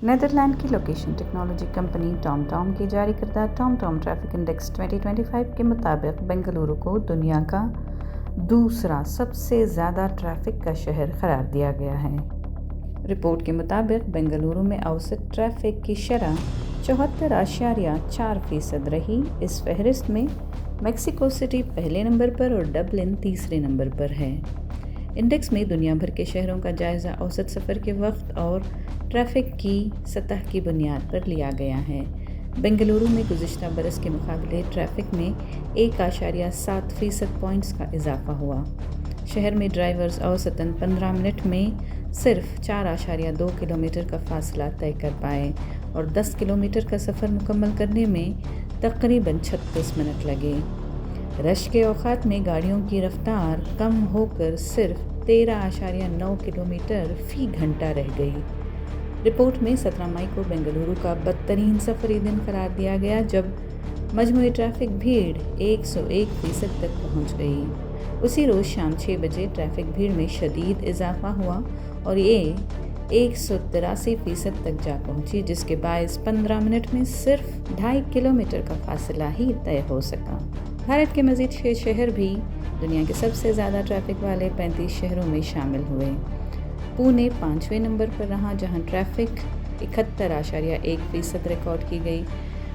Netherland کی location technology company Tom Tom کی جاری کردہ ٹام ٹام ٹریفک انڈیکس 2025 کے مطابق بنگلورو کو دنیا کا دوسرا سب سے زیادہ ٹریفک کا شہر قرار دیا گیا ہے۔ رپورٹ کے مطابق بنگلورو میں اوسط ٹریفک کی شرح 74.4% رہی۔ اس فہرست میں میکسیکو سٹی پہلے نمبر پر اور ڈبلن تیسرے نمبر پر ہے۔ انڈیکس میں دنیا بھر کے شہروں کا جائزہ اوسط سفر کے وقت اور ٹریفک کی سطح کی بنیاد پر لیا گیا ہے۔ بنگلورو میں گزشتہ برس کے مقابلے ٹریفک میں 1.7% پوائنٹس کا اضافہ ہوا۔ شہر میں ڈرائیورز اوسطاً 15 منٹ میں صرف 4.2 کلومیٹر کا فاصلہ طے کر پائے اور 10 کلومیٹر کا سفر مکمل کرنے میں تقریباً 36 منٹ لگے۔ رش کے اوقات میں گاڑیوں کی رفتار کم ہو کر صرف 13.9 کلومیٹر فی گھنٹہ رہ گئی۔ رپورٹ میں 17 مئی کو بنگلورو کا بدترین سفری دن قرار دیا گیا جب مجموعی ٹریفک بھیڑ 101% تک پہنچ گئی۔ اسی روز شام 6 بجے ٹریفک بھیڑ میں شدید اضافہ ہوا اور یہ 183% تک جا پہنچی، جس کے باعث 15 منٹ میں صرف 2.5 کلومیٹر کا فاصلہ ہی طے ہو سکا۔ بھارت کے مزید 6 شہر بھی دنیا کے سب سے زیادہ ٹریفک والے 35 شہروں میں شامل ہوئے۔ پونے 5ویں نمبر پر رہا جہاں ٹریفک 71.1% ریکارڈ کی گئی۔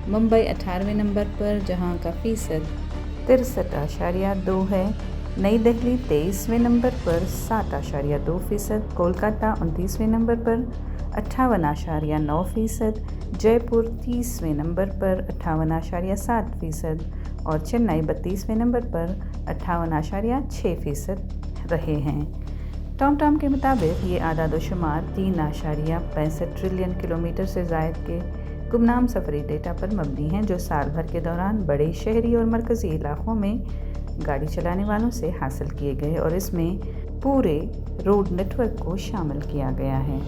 ممبئی 18ویں نمبر پر جہاں کا فیصد 63.2 ہے۔ نئی دہلی 23ویں نمبر پر 60.2%، کولکاتہ 29ویں نمبر پر 58.9%، جے پور 30ویں نمبر پر 58.7% اور چنئی 32ویں نمبر پر 58.6% رہے ہیں۔ ٹام ٹام کے مطابق یہ اعداد و شمار 3.65 ٹریلین کلومیٹر سے زائد کے گمنام سفری ڈیٹا پر مبنی ہیں جو سال بھر کے دوران بڑے شہری اور مرکزی علاقوں میں گاڑی چلانے والوں سے حاصل کیے گئے اور اس میں پورے روڈ نیٹ ورک کو شامل کیا گیا ہے۔